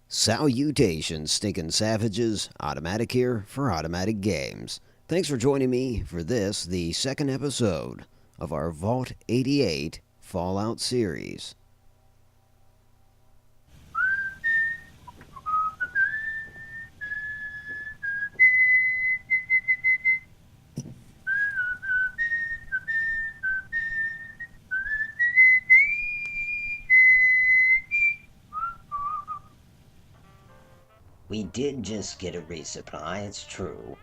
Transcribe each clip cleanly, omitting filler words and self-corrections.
Salutations, stinking savages. Automatic here for Automatic Games. Thanks for joining me for this, the second episode of our Vault 88 Fallout series. We did just get a resupply, it's true.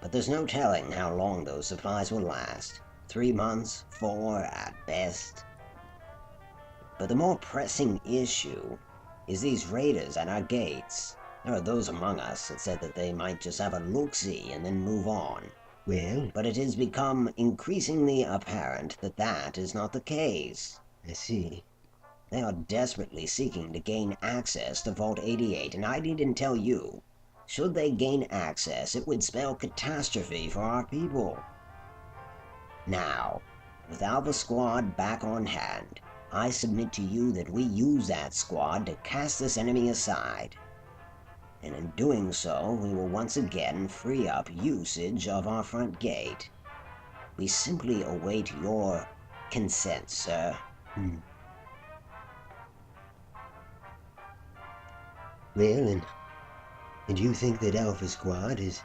But there's no telling how long those supplies will last. 3 months, 4 at best. But the more pressing issue is these raiders at our gates. There are those among us that said that they might just have a look-see and then move on. Well, But it has become increasingly apparent that that is not the case. I see. They are desperately seeking to gain access to Vault 88, and I needn't tell you. Should they gain access, it would spell catastrophe for our people. Now, with Alpha Squad back on hand, I submit to you that we use that squad to cast this enemy aside. And in doing so, we will once again free up usage of our front gate. We simply await your consent, sir. Well, and you think that Alpha Squad is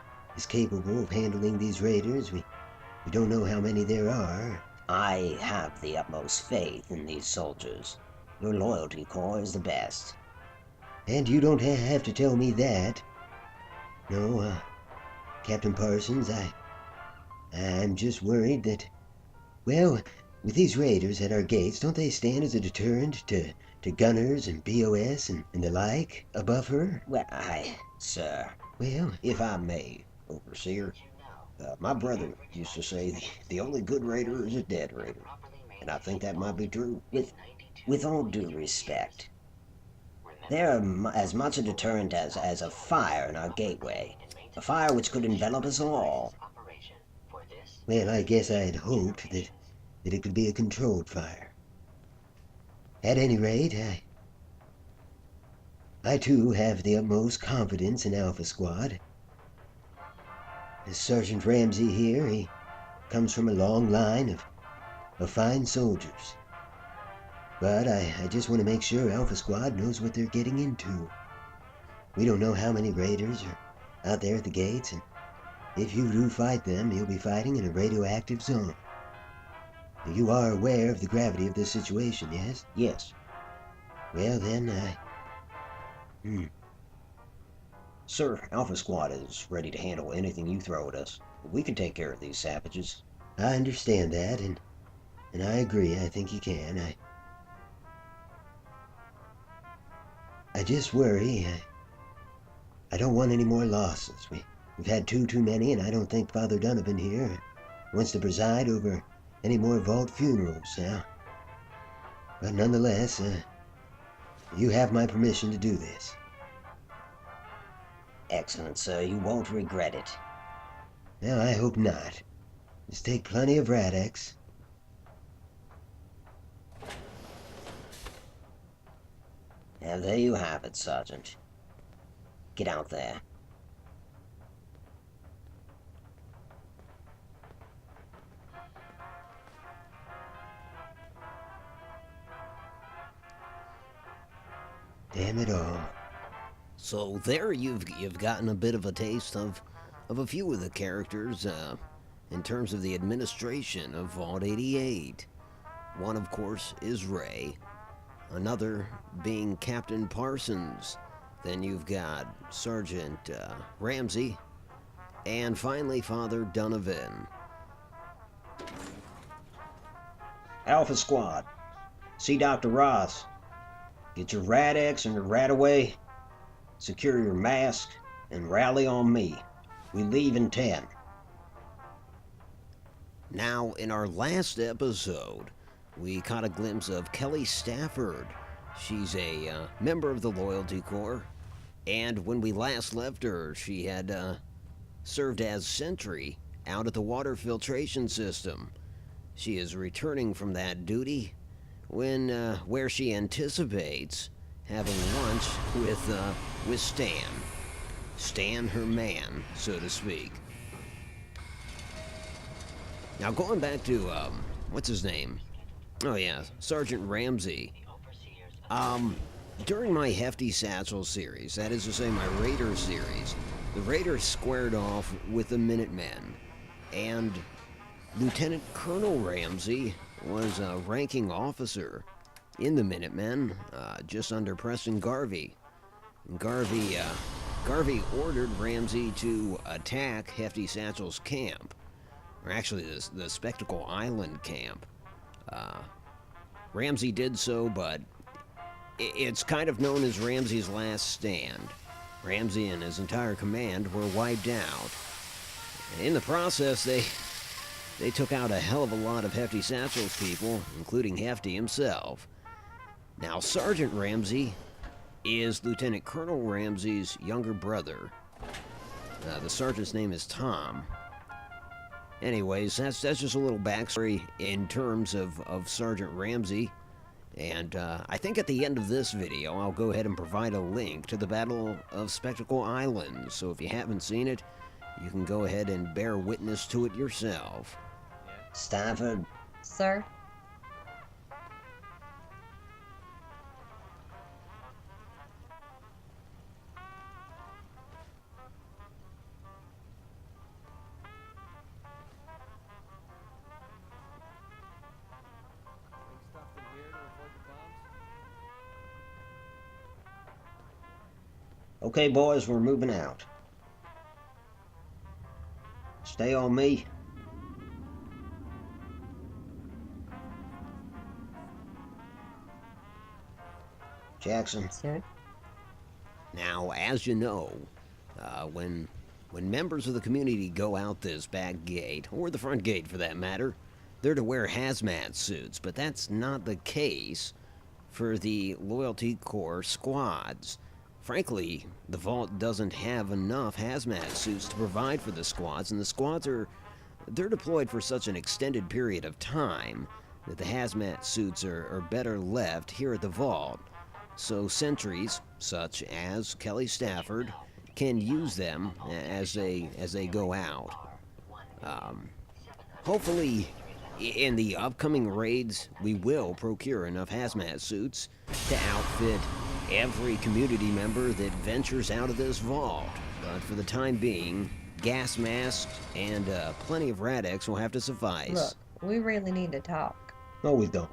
capable of handling these raiders? We don't know how many there are. I have the utmost faith in these soldiers. Your Loyalty Corps is the best. And you don't have to tell me that. No, Captain Parsons, I'm just worried that, well, with these raiders at our gates, don't they stand as a deterrent to gunners and BOS and the like, a buffer? Well, sir, Well, if I may, Overseer, my brother used to say the only good raider is a dead raider. And I think that might be true. With all due respect, they're as much a deterrent as a fire in our gateway. A fire which could envelop us all. well, I guess I had hoped that it could be a controlled fire. At any rate, I too have the utmost confidence in Alpha Squad. This Sergeant Ramsey here, he comes from a long line of fine soldiers. But I just want to make sure Alpha Squad knows what they're getting into. We don't know how many raiders are out there at the gates, and if you do fight them, you'll be fighting in a radioactive zone. You are aware of the gravity of this situation, yes? Yes. Well then, Sir, Alpha Squad is ready to handle anything you throw at us. We can take care of these savages. I understand that, and I agree. I think you can. I just worry. I don't want any more losses. We've had too many, and I don't think Father Donovan here wants to preside over any more vault funerals now. But nonetheless, you have my permission to do this. Excellent, sir. You won't regret it. Now, I hope not. Just take plenty of Radex. And there you have it, Sergeant. Get out there. Damn it all. So there you've gotten a bit of a taste of a few of the characters in terms of the administration of Vault 88. One, of course, is Ray. Another being Captain Parsons. Then you've got Sergeant Ramsey. And finally, Father Donovan. Alpha Squad. See Dr. Ross. Get your Radex and your Radaway. Secure your mask and rally on me. We leave in 10. Now, in our last episode, we caught a glimpse of Kelly Stafford. She's a member of the Loyalty Corps, and when we last left her, she had served as sentry out at the water filtration system. She is returning from that duty when where she anticipates having lunch with Stan. Stan, her man, so to speak. Now going back to what's his name? Oh yeah, Sergeant Ramsey. During my Hefty Satchel series, that is to say my Raider series, the Raiders squared off with the Minutemen, and Lieutenant Colonel Ramsey was a ranking officer in the Minutemen, just under Preston Garvey. Garvey ordered Ramsey to attack Hefty Satchel's camp, or actually the Spectacle Island camp. Ramsey did so, but it's kind of known as Ramsey's last stand. Ramsey and his entire command were wiped out. In the process, they took out a hell of a lot of Hefty Satchel's people, including Hefty himself. Now, Sergeant Ramsey is Lieutenant Colonel Ramsey's younger brother. The sergeant's name is Tom. Anyways, that's just a little backstory in terms of Sergeant Ramsey. And I think at the end of this video, I'll go ahead and provide a link to the Battle of Spectacle Island. So if you haven't seen it, you can go ahead and bear witness to it yourself. Stafford, Sir? okay, boys, we're moving out. Stay on me. Jackson. Sir? Now, as you know, when members of the community go out this back gate, or the front gate for that matter, they're to wear hazmat suits, but that's not the case for the Loyalty Corp squads. Frankly, the Vault doesn't have enough hazmat suits to provide for the squads, and the squads they're deployed for such an extended period of time that the hazmat suits are better left here at the Vault. So sentries, such as Kelly Stafford, can use them as they go out. Hopefully, in the upcoming raids, we will procure enough hazmat suits to outfit every community member that ventures out of this vault. But for the time being, gas masks and plenty of Radex will have to suffice. Look, we really need to talk. No, we don't.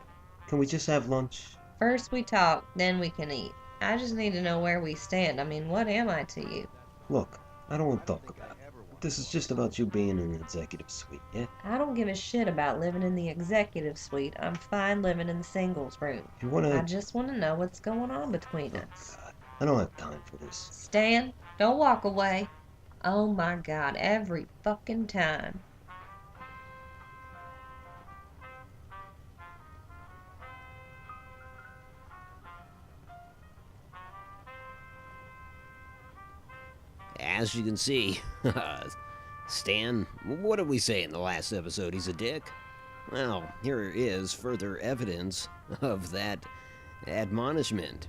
Can we just have lunch? First we talk, then we can eat. I just need to know where we stand. I mean, what am I to you? Look, I don't want to talk about it. This is just about you being in an executive suite, yeah? I don't give a shit about living in the executive suite. I'm fine living in the singles room. If you want to... I just want to know what's going on between us. God, I don't have time for this. Stan, don't walk away. Oh my God, every fucking time. As you can see, Stan, what did we say in the last episode? He's a dick? Well, here is further evidence of that admonishment.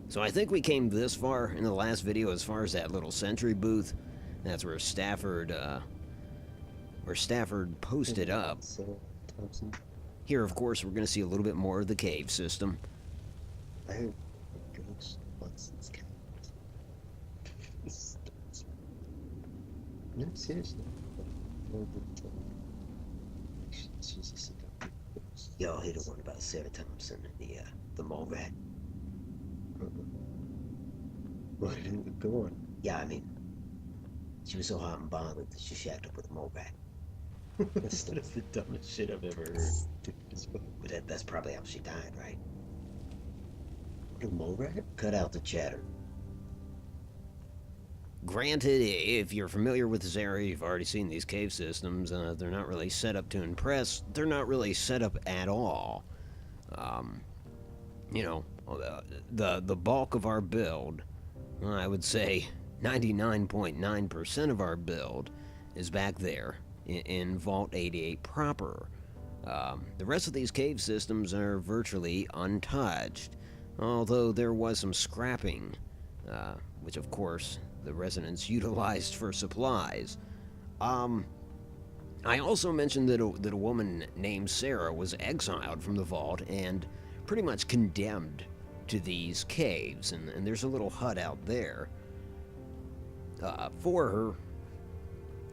So I think we came this far in the last video as far as that little sentry booth. That's where Stafford posted up. Here, of course, we're going to see a little bit more of the cave system. I heard ghost Watson's cat. No, seriously. Y'all hear the one about Sarah Thompson and the mole rat? Why didn't it go on? Yeah, I mean, she was so hot and bothered that she shacked up with a mole rat. That is the dumbest shit I've ever heard. But that's probably how she died, right? A mole rat? Cut out the chatter. Granted, if you're familiar with this area, you've already seen these cave systems. They're not really set up to impress. They're not really set up at all. You know, the bulk of our build, I would say 99.9% of our build is back there in Vault 88 proper. The rest of these cave systems are virtually untouched, although there was some scrapping, which of course the residents utilized for supplies. I also mentioned that a woman named Sarah was exiled from the vault and pretty much condemned to these caves, and there's a little hut out there for her.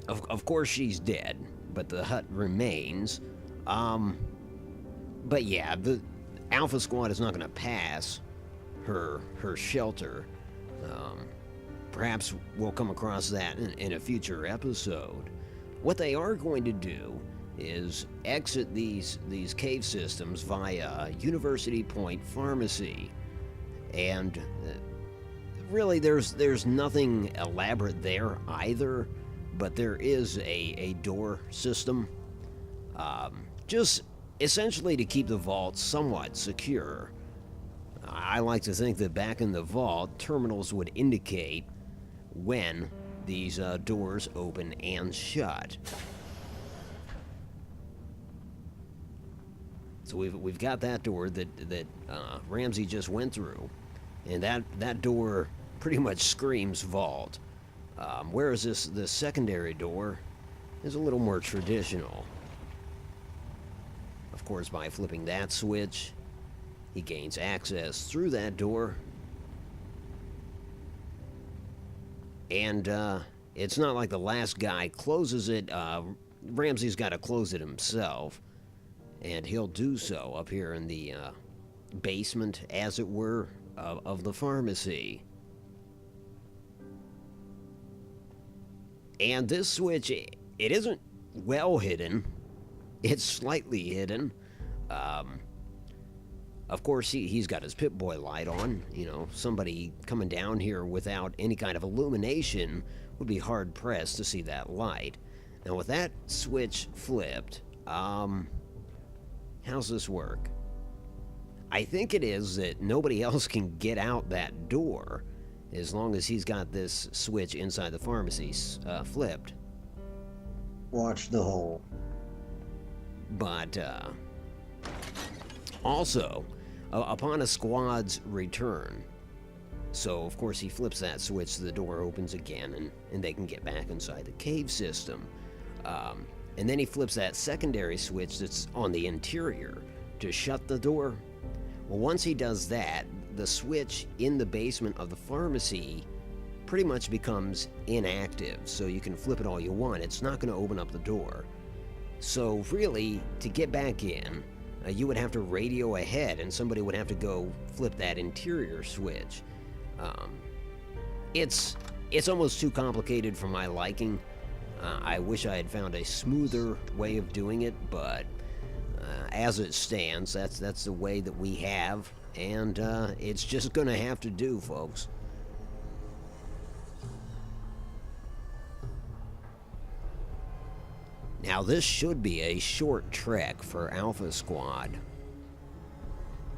Of course, she's dead, but the hut remains. But yeah, the Alpha Squad is not going to pass her shelter. Perhaps we'll come across that in a future episode. What they are going to do is exit these cave systems via University Point Pharmacy, and really there's nothing elaborate there either, but there is a door system, just essentially to keep the vault somewhat secure. I like to think that back in the vault, terminals would indicate when these doors open and shut. So we've got that door that Ramsey just went through, and that door pretty much screams vault. Whereas the secondary door is a little more traditional. Of course, by flipping that switch, he gains access through that door. And it's not like the last guy closes it. Ramsey's got to close it himself. And he'll do so up here in the basement, as it were, of the pharmacy. And this switch, it isn't well hidden. It's slightly hidden. Of course, he's got his Pip-Boy light on. You know, somebody coming down here without any kind of illumination would be hard-pressed to see that light. Now, with that switch flipped, how's this work? I think it is that nobody else can get out that door as long as he's got this switch inside the pharmacy flipped. Watch the hole. But, also, upon a squad's return, so of course he flips that switch, the door opens again, and they can get back inside the cave system. And then he flips that secondary switch that's on the interior to shut the door. Well, once he does that, the switch in the basement of the pharmacy pretty much becomes inactive, so you can flip it all you want. It's not going to open up the door. So really, to get back in, you would have to radio ahead, and somebody would have to go flip that interior switch. It's almost too complicated for my liking. I wish I had found a smoother way of doing it, but as it stands, that's the way that we have, and it's just going to have to do, folks. Now, this should be a short trek for Alpha Squad,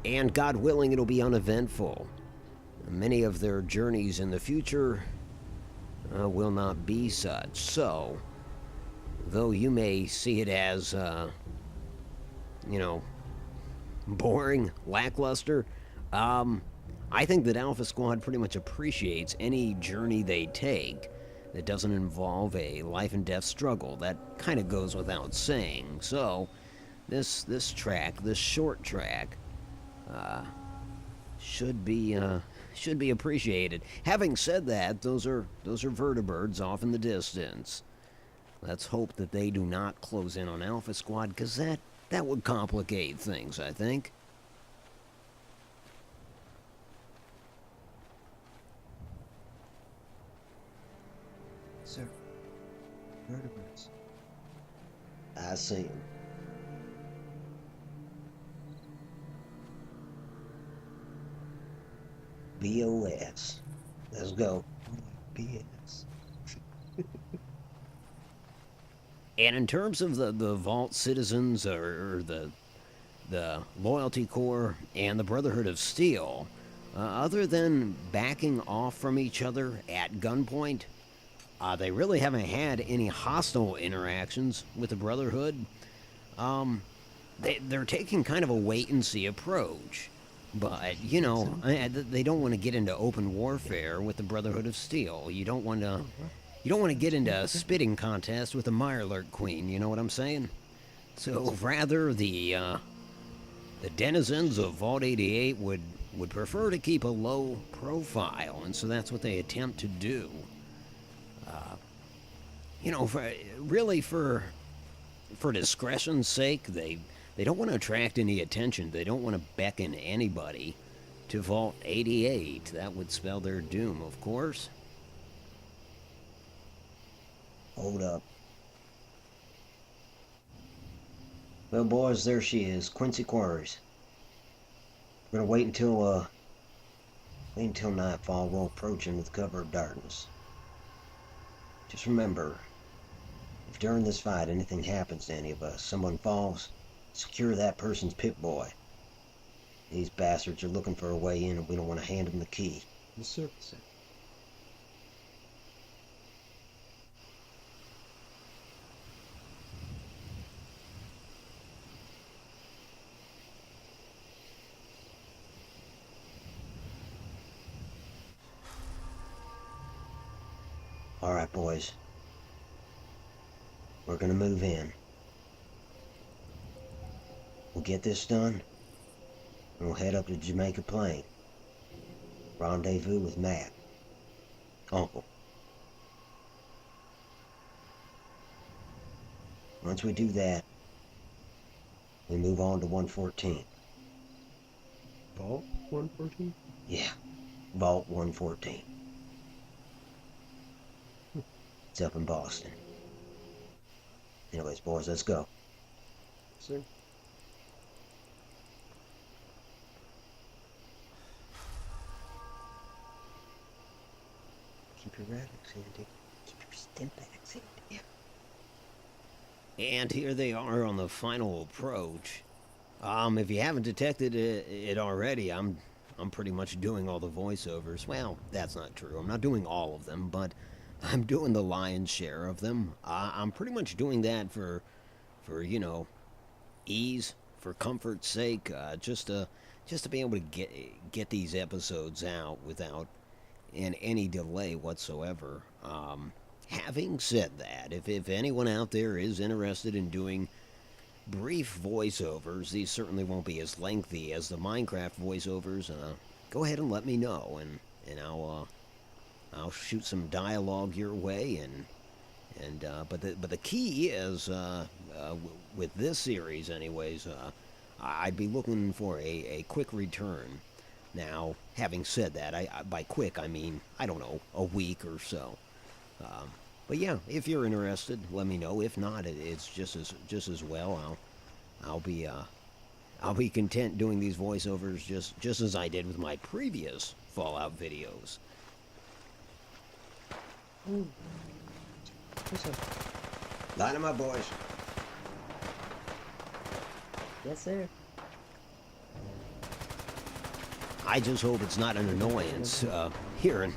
and God willing, it'll be uneventful. Many of their journeys in the future will not be such. So, though you may see it as, boring, lackluster, I think that Alpha Squad pretty much appreciates any journey they take that doesn't involve a life and death struggle. That kind of goes without saying. So, this short track, should be appreciated. Having said that, those are vertibirds off in the distance. Let's hope that they do not close in on Alpha Squad, because that would complicate things, I think. Sir, vertebrates. I see 'em. BOS. Let's go. BS. And in terms of the Vault citizens, or the Loyalty Corp and the Brotherhood of Steel, other than backing off from each other at gunpoint, they really haven't had any hostile interactions with the Brotherhood. they're taking kind of a wait and see approach. But you know, they don't want to get into open warfare with the Brotherhood of Steel. You don't want to get into a spitting contest with the Mirelurk Queen. You know what I'm saying? So rather, the denizens of Vault 88 would prefer to keep a low profile, and so that's what they attempt to do. You know, for discretion's sake, they don't want to attract any attention. They don't want to beckon anybody to Vault 88. That would spell their doom, of course. Hold up. Well, boys, there she is, Quincy Quarries. We're gonna wait until nightfall. We'll approach him with cover of darkness. Just remember, if during this fight anything happens to any of us, someone falls, secure that person's Pip-Boy. These bastards are looking for a way in, and we don't want to hand them the key. Yes, sir. Alright, boys. We're gonna move in. We'll get this done, and we'll head up to Jamaica Plain. Rendezvous with Matt. Uncle. Once we do that, we move on to 114. Vault 114? Yeah, Vault 114. It's up in Boston. Anyways, boys, let's go. Sir. Keep your rabbits handy. Keep your stimpaks handy. And here they are on the final approach. If you haven't detected it already, I'm pretty much doing all the voiceovers. Well, that's not true. I'm not doing all of them, but I'm doing the lion's share of them. I'm pretty much doing that for you know, ease, for comfort's sake, just to be able to get these episodes out without any delay whatsoever. Having said that, if anyone out there is interested in doing brief voiceovers, these certainly won't be as lengthy as the Minecraft voiceovers. Go ahead and let me know, and I'll shoot some dialogue your way, but the key is with this series, anyways. I'd be looking for a quick return. Now, having said that, by quick I mean, I don't know, a week or so. But yeah, if you're interested, let me know. If not, it's just as well. I'll be content doing these voiceovers just as I did with my previous Fallout videos. Line 'em up, boys. Yes, sir. I just hope it's not an annoyance hearing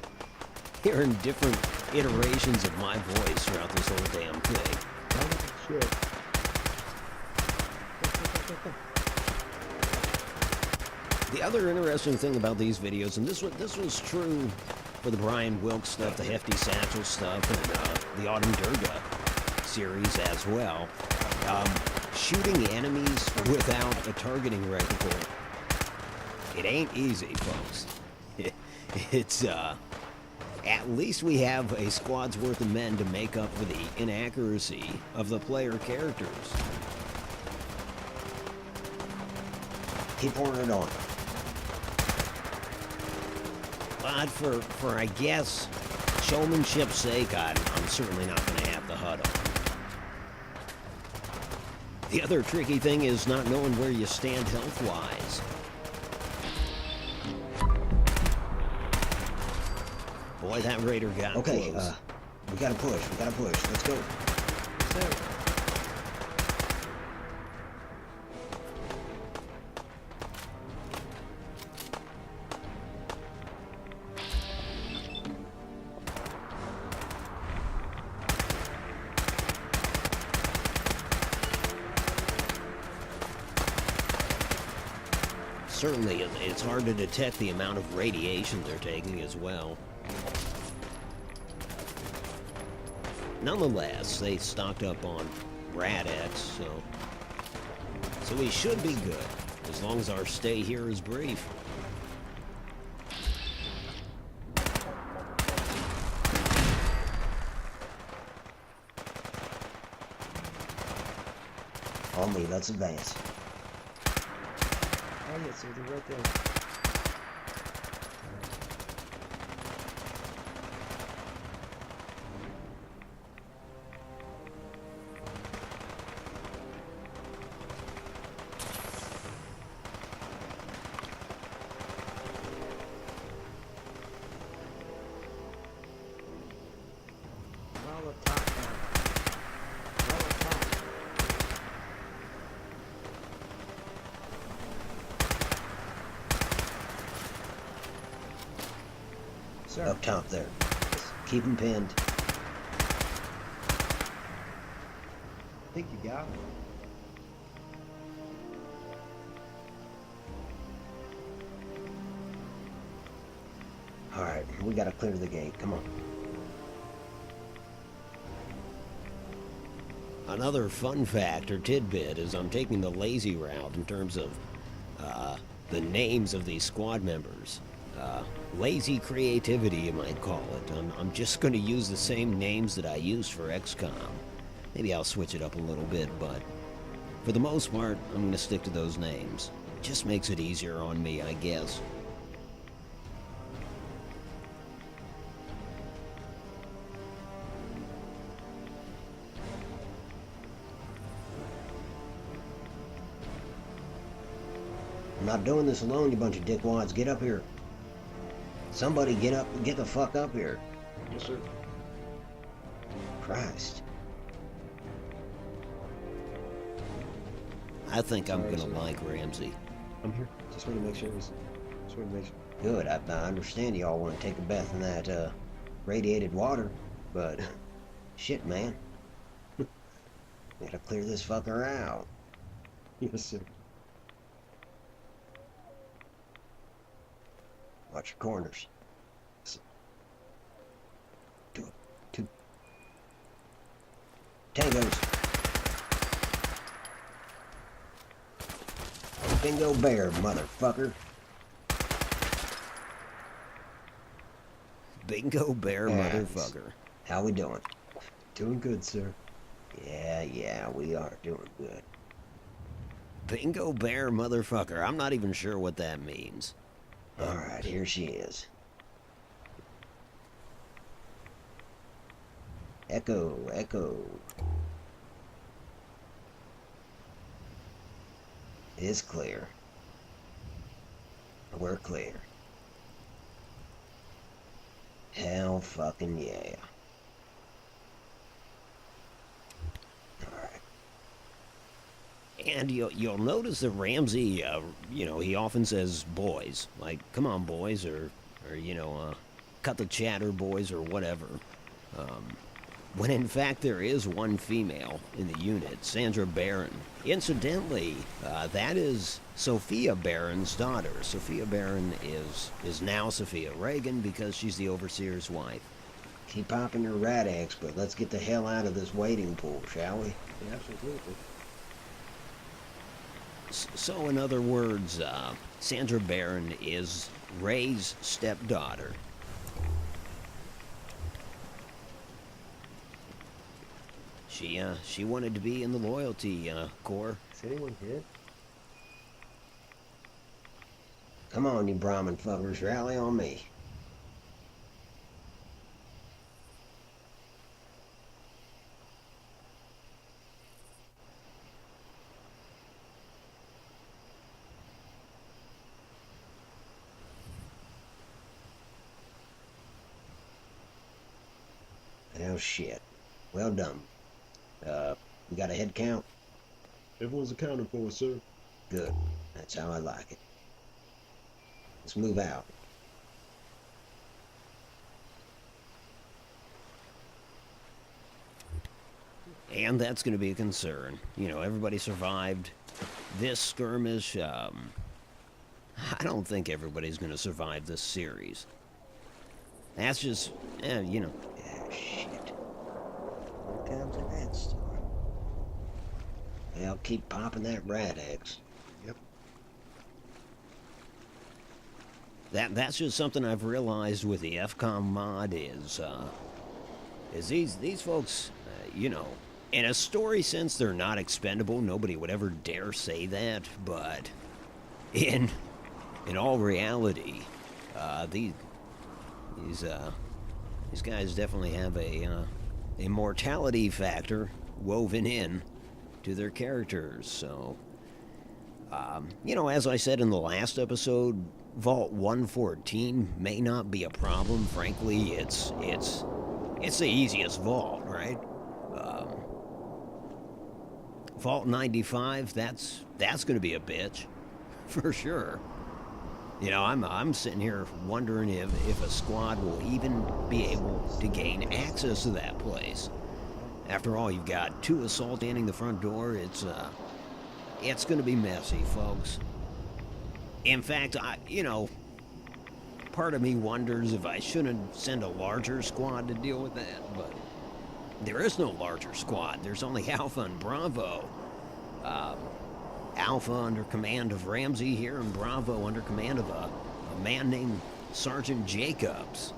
different iterations of my voice throughout this whole damn thing. Shit. The other interesting thing about these videos, and this was true for the Brian Wilkes stuff, the Hefty Satchel stuff, and the Autumn Durga series as well, shooting enemies without a targeting reticle, it ain't easy, folks. It's at least we have a squad's worth of men to make up for the inaccuracy of the player characters. Keep pouring it on. But for I guess, showmanship's sake, I'm certainly not going to have the HUD on. The other tricky thing is not knowing where you stand health-wise. Boy, that raider got Okay, close. we gotta push. Let's go. certainly it's hard to detect the amount of radiation they're taking as well. Nonetheless, they stocked up on Rad-X, so we should be good, as long as our stay here is brief. On me, let's advance. Oh yeah, sir, they're right there. All up top now. All up top. Sir. Up top there. Keep him pinned. I think you got him. Alright, we gotta clear the gate. Come on. Another fun fact or tidbit is I'm taking the lazy route in terms of the names of these squad members. Lazy creativity, you might call it. I'm just going to use the same names that I used for XCOM. Maybe I'll switch it up a little bit, but for the most part, I'm going to stick to those names. Just makes it easier on me, I guess. I'm not doing this alone, you bunch of dickwads. Get up here. Somebody get up, get the fuck up here. Yes, sir. Christ. I think I'm Sorry, going to sir. like Ramsey. I'm here. Just want to make sure. Just want to make sure. Good, I understand y'all want to take a bath in that, radiated water, but shit, man. Gotta clear this fucker out. Yes, sir. Watch your corners. Two. Tangos. Bingo bear, motherfucker. Bingo bear Yes. motherfucker. How we doing? Doing good, sir. Yeah, we are doing good. Bingo bear motherfucker. I'm not even sure what that means. Alright, here she is. Echo. It's clear. We're clear. Hell fucking yeah. Alright. And you'll notice that Ramsey, he often says boys, like, come on boys, or cut the chatter boys, or whatever. When in fact there is one female in the unit, Sandra Barron. Incidentally, that is Sophia Barron's daughter. Sophia Barron is now Sophia Reagan because she's the overseer's wife. Keep popping your Rad-X, but let's get the hell out of this waiting pool, shall we? Yeah, absolutely. So in other words, Sandra Barron is Ray's stepdaughter. She wanted to be in the Loyalty Corps. Is anyone hit? Come on, you Brahmin fuckers, rally on me. Oh shit. Well done. We got a head count? Everyone's accounted for, sir. Good. That's how I like it. Let's move out. And that's going to be a concern. Everybody survived this skirmish. I don't think everybody's going to survive this series. That's just, you know. Ah, shit. Here comes a rat storm. They'll keep popping that rat eggs. Yep. That's just something I've realized with the FCOM mod is these folks, you know, in a story sense they're not expendable. Nobody would ever dare say that, but in all reality, these guys definitely have a mortality factor woven in to their characters. So, you know, as I said in the last episode, Vault 114 may not be a problem. Frankly, it's the easiest vault, right? Vault 95, that's going to be a bitch, for sure. You know, I'm sitting here wondering if a squad will even be able to gain access to that place. After all, you've got 2 assaults standing the front door. It's going to be messy, folks. In fact, you know, part of me wonders if I shouldn't send a larger squad to deal with that, but there is no larger squad. There's only Alpha and Bravo. Alpha under command of Ramsey here, and Bravo under command of a man named Sergeant Jacobs.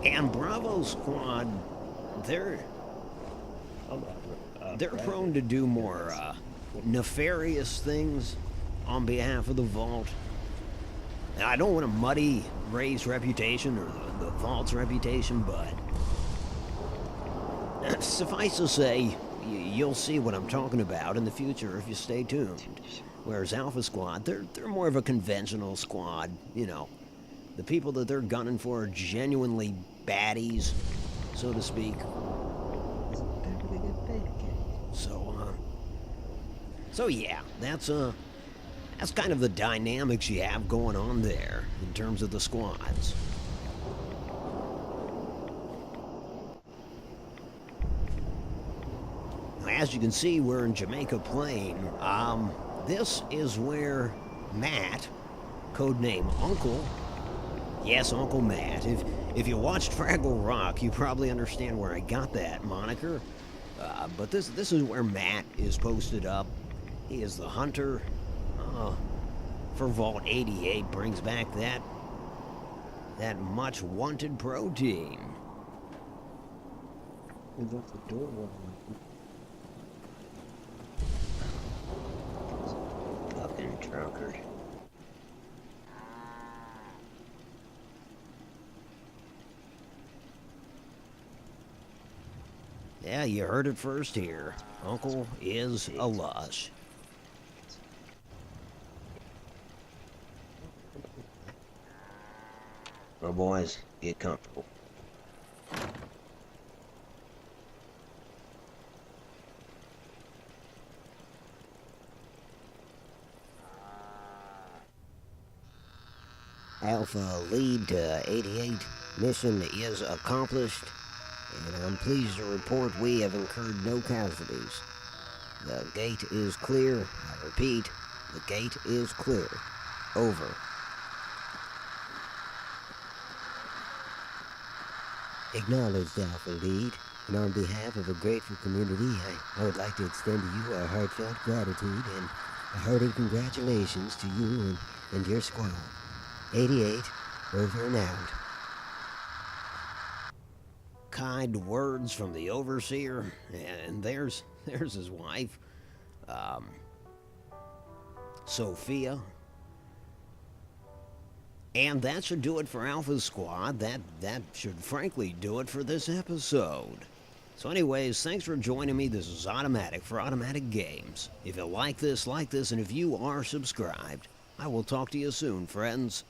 And Bravo's squad, they're prone to do more nefarious things on behalf of the Vault. Now, I don't want to muddy Ray's reputation or the Vault's reputation, but suffice to say, you'll see what I'm talking about in the future if you stay tuned. Whereas Alpha Squad, they're more of a conventional squad, you know. The people that they're gunning for are genuinely baddies, so to speak. So yeah, that's kind of the dynamics you have going on there in terms of the squads. Now, as you can see, we're in Jamaica Plain. This is where Matt, codename Uncle, yes, Uncle Matt. If you watched Fraggle Rock, you probably understand where I got that moniker. But this is where Matt is posted up. He is the hunter for Vault 88. Brings back that much wanted protein. We left the door open. Fucking drunkard. Yeah, you heard it first here. Uncle is a lush. Well, boys, get comfortable. Alpha lead to 88. Mission is accomplished, and I'm pleased to report we have incurred no casualties. The gate is clear. I repeat, the gate is clear. Over. Acknowledged, Alpha Lead, and on behalf of a grateful community, I would like to extend to you our heartfelt gratitude and a hearty congratulations to you and your squad. 88, over and out. Kind words from the overseer, and there's his wife, Sophia. And that should do it for Alpha Squad. That should frankly do it for this episode. So anyways, thanks for joining me. This is Automatic for Automatic Games. If you like this, and if you are subscribed, I will talk to you soon, friends.